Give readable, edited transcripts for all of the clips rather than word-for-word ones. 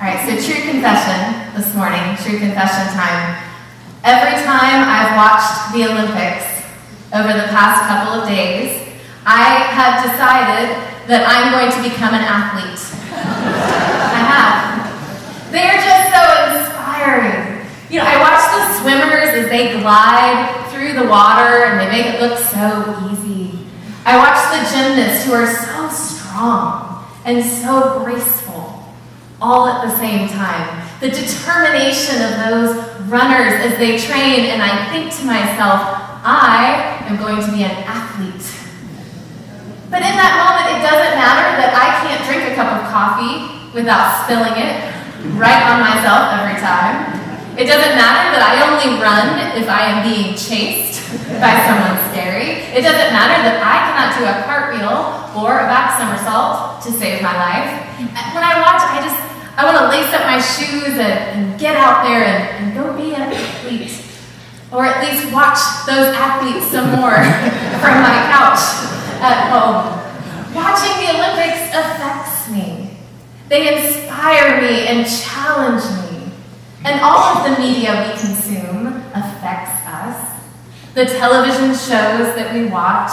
All right, so true confession this morning, true confession time. Every time I've watched the Olympics over the past couple of days, I have decided that I'm going to become an athlete. I have. They are just so inspiring. You know, I watch the swimmers as they glide through the water and they make it look so easy. I watch the gymnasts who are so strong and so graceful, all at the same time. The determination of those runners as they train, and I think to myself, I am going to be an athlete. But in that moment, it doesn't matter that I can't drink a cup of coffee without spilling it right on myself every time. It doesn't matter that I only run if I am being chased by someone scary. It doesn't matter that I cannot do a cartwheel or a back somersault to save my life. When I watch, I want to lace up my shoes and get out there and go be an athlete. Or at least watch those athletes some more from my couch at home. Watching the Olympics affects me. They inspire me and challenge me. And all of the media we consume affects us. The television shows that we watch,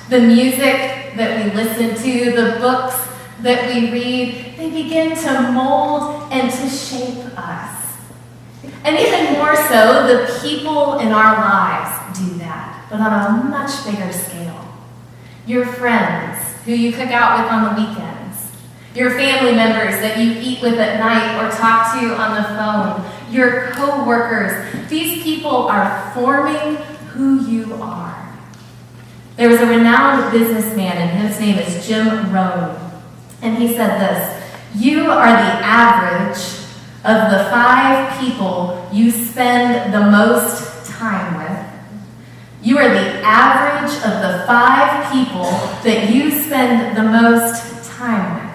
the music that we listen to, the books that we read, they begin to mold and to shape us. And even more so, the people in our lives do that, but on a much bigger scale. Your friends, who you cook out with on the weekends, your family members that you eat with at night or talk to on the phone, your co-workers, these people are forming who you are. There was a renowned businessman, and his name is Jim Rohn. And he said this: you are the average of the 5 people you spend the most time with. You are the average of the 5 people that you spend the most time with.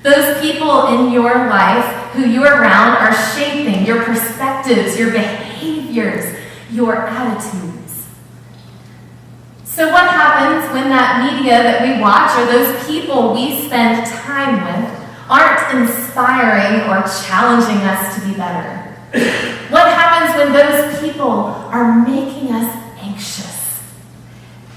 Those people in your life who you're around are shaping your perspectives, your behaviors, your attitudes. So what happens when that media that we watch or those people we spend time with aren't inspiring or challenging us to be better? What happens when those people are making us anxious?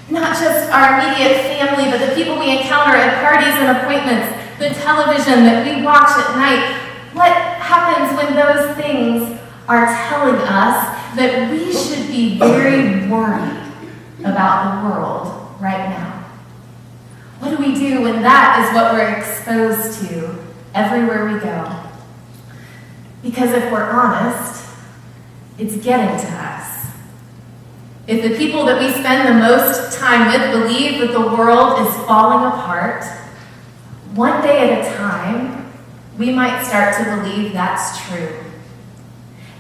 Not just our immediate family, but the people we encounter at parties and appointments, the television that we watch at night. What happens when those things are telling us that we should be very worried about the world right now? What do we do when that is what we're exposed to everywhere we go? Because if we're honest, it's getting to us. If the people that we spend the most time with believe that the world is falling apart, one day at a time, we might start to believe that's true.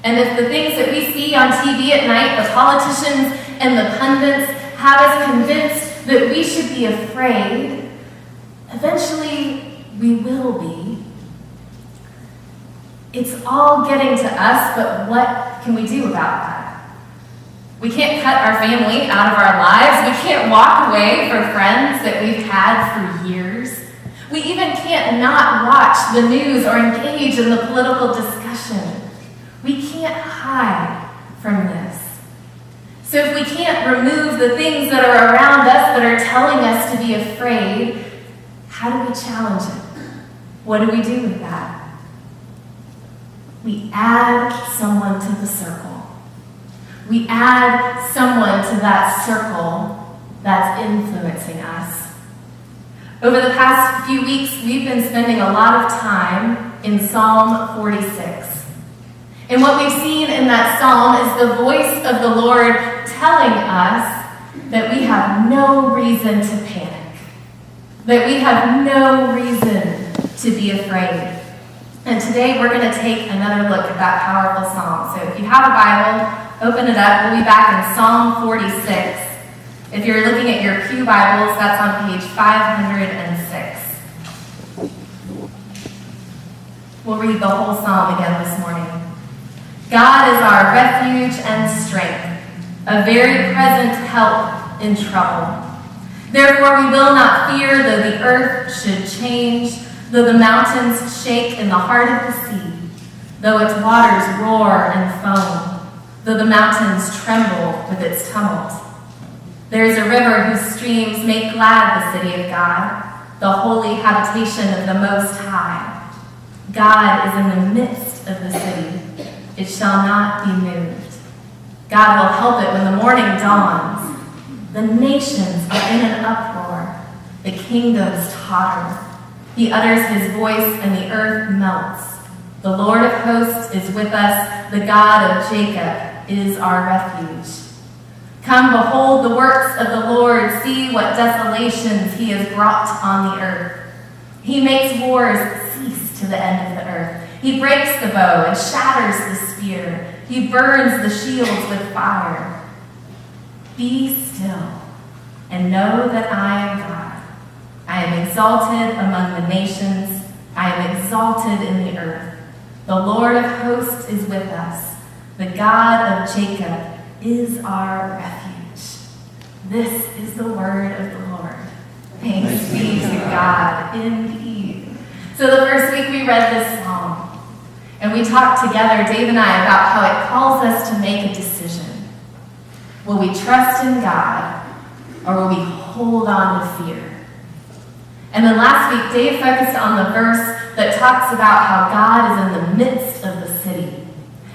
And if the things that we see on TV at night, the politicians and the pundits have us convinced that we should be afraid, eventually we will be. It's all getting to us, but what can we do about that? We can't cut our family out of our lives. We can't walk away from friends that we've had for years. We even can't not watch the news or engage in the political discussion. We can't hide from this. So if we can't remove the things that are around us that are telling us to be afraid, how do we challenge it? What do we do with that? We add someone to the circle. We add someone to that circle that's influencing us. Over the past few weeks, we've been spending a lot of time in Psalm 46. And what we've seen in that psalm is the voice of the Lord telling us that we have no reason to panic, that we have no reason to be afraid. And today we're going to take another look at that powerful psalm. So if you have a Bible, open it up. We'll be back in Psalm 46. If you're looking at your pew Bibles, that's on page 506. We'll read the whole psalm again this morning. God is our refuge and strength, a very present help in trouble. Therefore we will not fear though the earth should change, Though the mountains shake in the heart of the sea, though its waters roar and foam, though the mountains tremble with its tumult. There is a river whose streams make glad the city of God, the holy habitation of the Most High. God is in the midst of the city. It shall not be moved. God will help it when the morning dawns. The nations are in an uproar. The kingdoms totter. He utters his voice and the earth melts. The Lord of hosts is with us. The God of Jacob is our refuge. Come, behold the works of the Lord. See what desolations he has brought on the earth. He makes wars cease to the end of the earth. He breaks the bow and shatters the spear. He burns the shields with fire. Be still and know that I am God. I am exalted among the nations. I am exalted in the earth. The Lord of hosts is with us. The God of Jacob is our refuge. This is the word of the Lord. Thanks be to God indeed. So the first week we read this psalm, and we talked together, Dave and I, about how it calls us to make a decision. Will we trust in God, or will we hold on to fear? And then last week, Dave focused on the verse that talks about how God is in the midst of the city.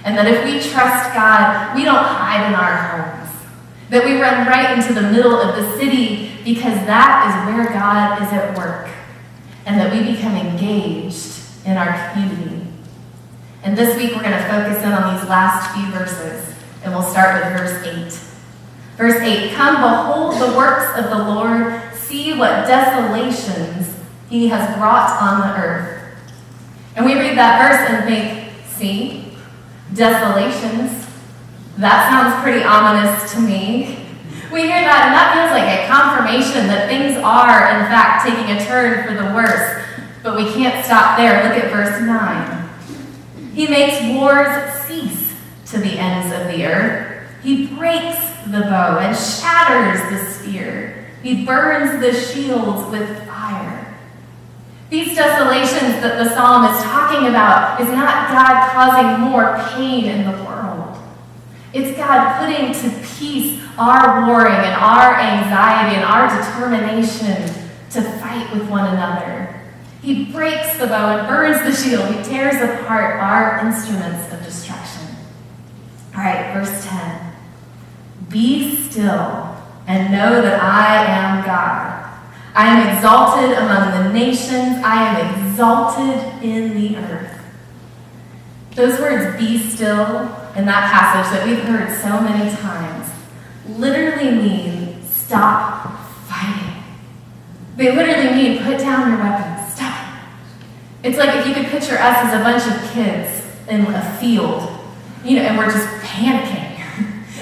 And that if we trust God, we don't hide in our homes. That we run right into the middle of the city because that is where God is at work. And that we become engaged in our community. And this week we're going to focus in on these last few verses. And we'll start with verse 8. Verse 8, come behold the works of the Lord. See what desolations he has brought on the earth. And we read that verse and think, see, desolations. That sounds pretty ominous to me. We hear that and that feels like a confirmation that things are, in fact, taking a turn for the worse. But we can't stop there. Look at verse 9. He makes wars cease to the ends of the earth. He breaks the bow and shatters the spear. He burns the shields with fire. These desolations that the psalm is talking about is not God causing more pain in the world. It's God putting to peace our warring and our anxiety and our determination to fight with one another. He breaks the bow and burns the shield. He tears apart our instruments of destruction. All right, verse 10. Be still and know that I am God. I am exalted among the nations. I am exalted in the earth. Those words, be still, in that passage that we've heard so many times, literally mean stop fighting. They literally mean put down your weapons. Stop. It's like if you could picture us as a bunch of kids in a field, and we're just panicking.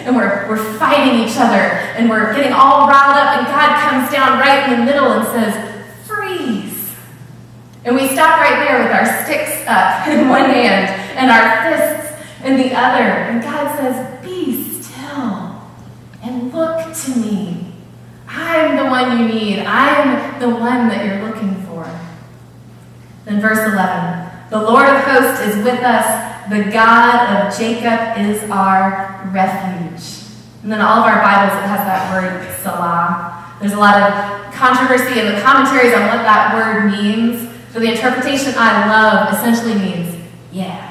And we're fighting each other, and we're getting all riled up, and God comes down right in the middle and says, freeze. And we stop right there with our sticks up in one hand and our fists in the other. And God says, be still and look to me. I'm the one you need. I'm the one that you're looking for. Then verse 11, the Lord of hosts is with us. The God of Jacob is our refuge. And then all of our Bibles, it has that word, Salah. There's a lot of controversy in the commentaries on what that word means. So the interpretation I love essentially means, yeah.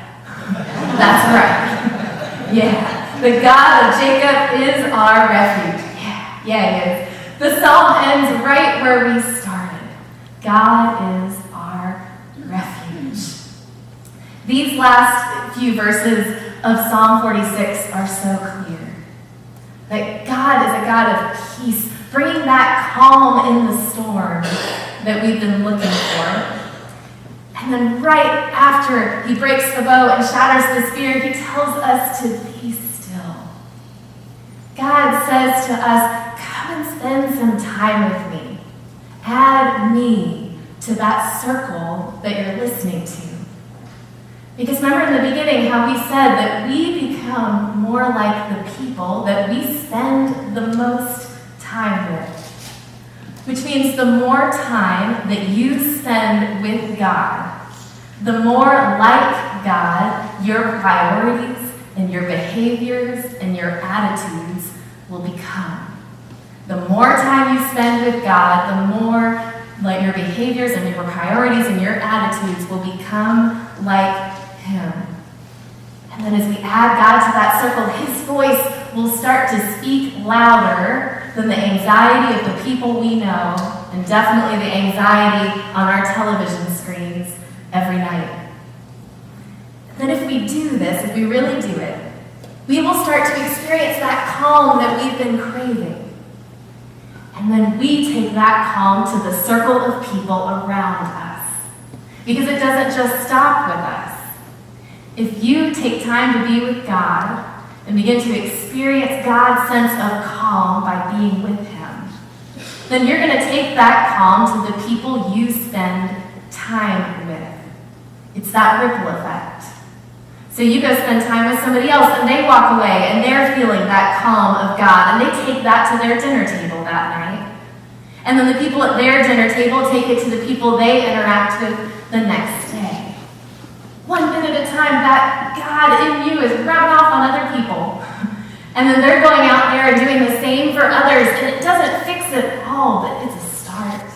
That's right. Yeah. The God of Jacob is our refuge. Yeah, he is. The psalm ends right where we started. God is our refuge. These last few verses of Psalm 46 are so clear. That God is a God of peace, bringing that calm in the storm that we've been looking for. And then right after he breaks the bow and shatters the spear, he tells us to be still. God says to us, come and spend some time with me. Add me to that circle that you're listening to. Because remember in the beginning how we said that we become more like the people that we spend the most time with. which means the more time that you spend with God, the more like God your priorities and your behaviors and your attitudes will become. The more time you spend with God, the more like your behaviors and your priorities and your attitudes will become like Him. And then as we add God to that circle, His voice will start to speak louder than the anxiety of the people we know, and definitely the anxiety on our television screens every night. And then if we do this, if we really do it, we will start to experience that calm that we've been craving. And then we take that calm to the circle of people around us. Because it doesn't just stop with us. If you take time to be with God and begin to experience God's sense of calm by being with Him, then you're going to take that calm to the people you spend time with. It's that ripple effect. So you go spend time with somebody else and they walk away and they're feeling that calm of God and they take that to their dinner table that night. And then the people at their dinner table take it to the people they interact with the next day. 1 bit at a time, that God in you is rubbing off on other people. And then they're going out there and doing the same for others, and it doesn't fix it all, but it's a start.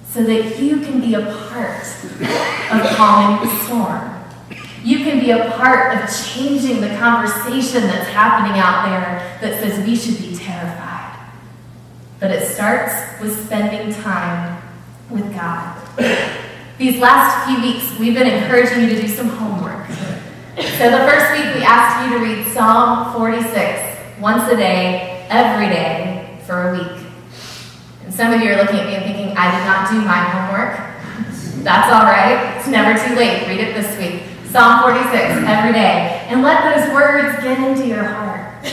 So that you can be a part of calming the storm. You can be a part of changing the conversation that's happening out there that says we should be terrified. But it starts with spending time with God. These last few weeks, we've been encouraging you to do some homework. So the first week, we asked you to read Psalm 46 once a day, every day, for a week. And some of you are looking at me and thinking, I did not do my homework. That's all right. It's never too late. Read it this week. Psalm 46, every day. And let those words get into your heart.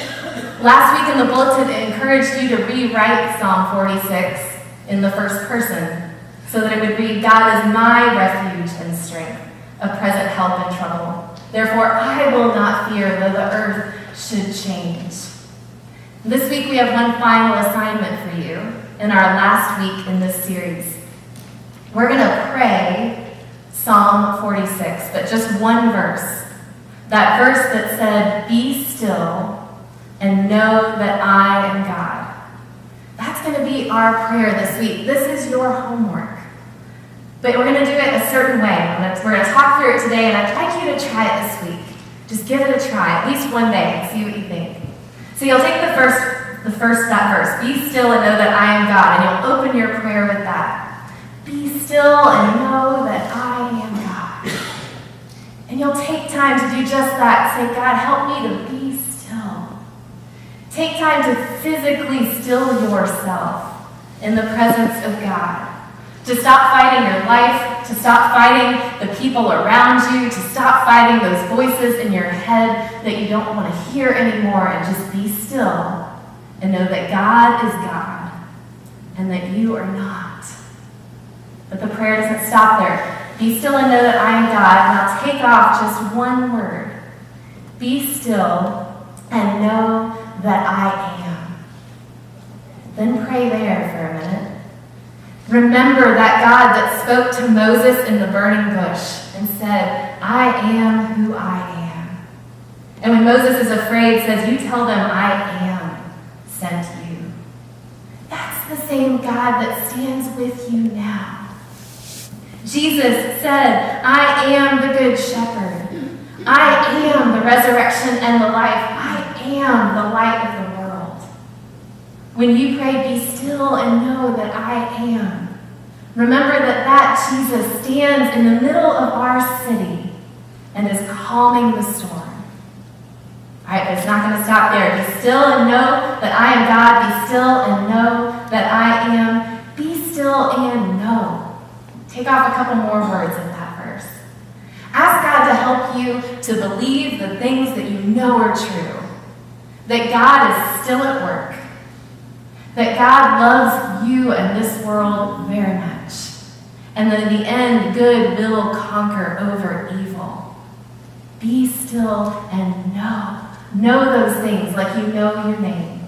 Last week in the bulletin, it encouraged you to rewrite Psalm 46 in the first person so that it would read, God is my refuge and strength, a present help in trouble. Therefore, I will not fear though the earth should change. This week, we have one final assignment for you in our last week in this series. We're going to pray Psalm 46, but just one verse. That verse that said, be still and know that I am God. That's going to be our prayer this week. This is your homework. But we're going to do it a certain way. We're going to talk through it today, and I'd like you to try it this week. Just give it a try, at least one day, and see what you think. So you'll take that verse, be still and know that I am God, and you'll open your prayer with that. Be still and know that I am God. And you'll take time to do just that. Say, God, help me to be still. Take time to physically still yourself in the presence of God. To stop fighting your life, to stop fighting the people around you, to stop fighting those voices in your head that you don't want to hear anymore, and just be still and know that God is God and that you are not. But the prayer doesn't stop there. Be still and know that I am God. Now take off just one word. Be still and know that I am. Then pray there for a minute. Remember that God that spoke to Moses in the burning bush and said, I am who I am. And when Moses is afraid, says, you tell them I am sent you. That's the same God that stands with you now. Jesus said, I am the good shepherd. I am the resurrection and the life. I am the light of the world. When you pray, be still and know that I am. Remember that Jesus stands in the middle of our city and is calming the storm. All right, but it's not going to stop there. Be still and know that I am God. Be still and know that I am. Be still and know. Take off a couple more words in that verse. Ask God to help you to believe the things that you know are true. That God is still at work. That God loves you and this world very much. And that in the end, good will conquer over evil. Be still and know. Know those things like you know your name.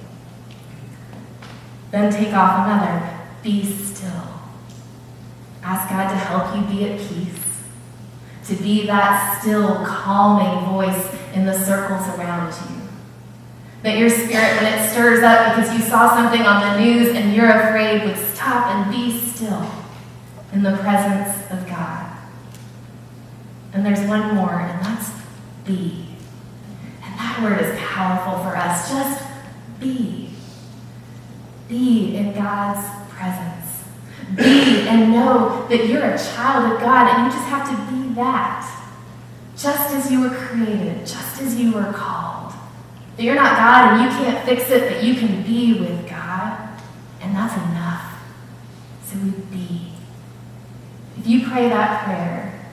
Then take off another. be still. Ask God to help you be at peace, to be that still, calming voice in the circles around you. That your spirit, when it stirs up because you saw something on the news and you're afraid, would stop and be still in the presence of God. And there's one more, and that's be. And that word is powerful for us. Just be. Be in God's presence. Be and know that you're a child of God, and you just have to be that. Just as you were created, just as you were called. That you're not God and you can't fix it, but you can be with God, and that's enough. So we be. If you pray that prayer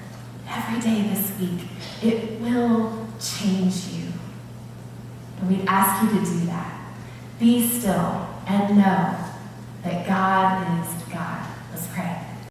every day this week, it will change you. And we'd ask you to do that. Be still and know that God is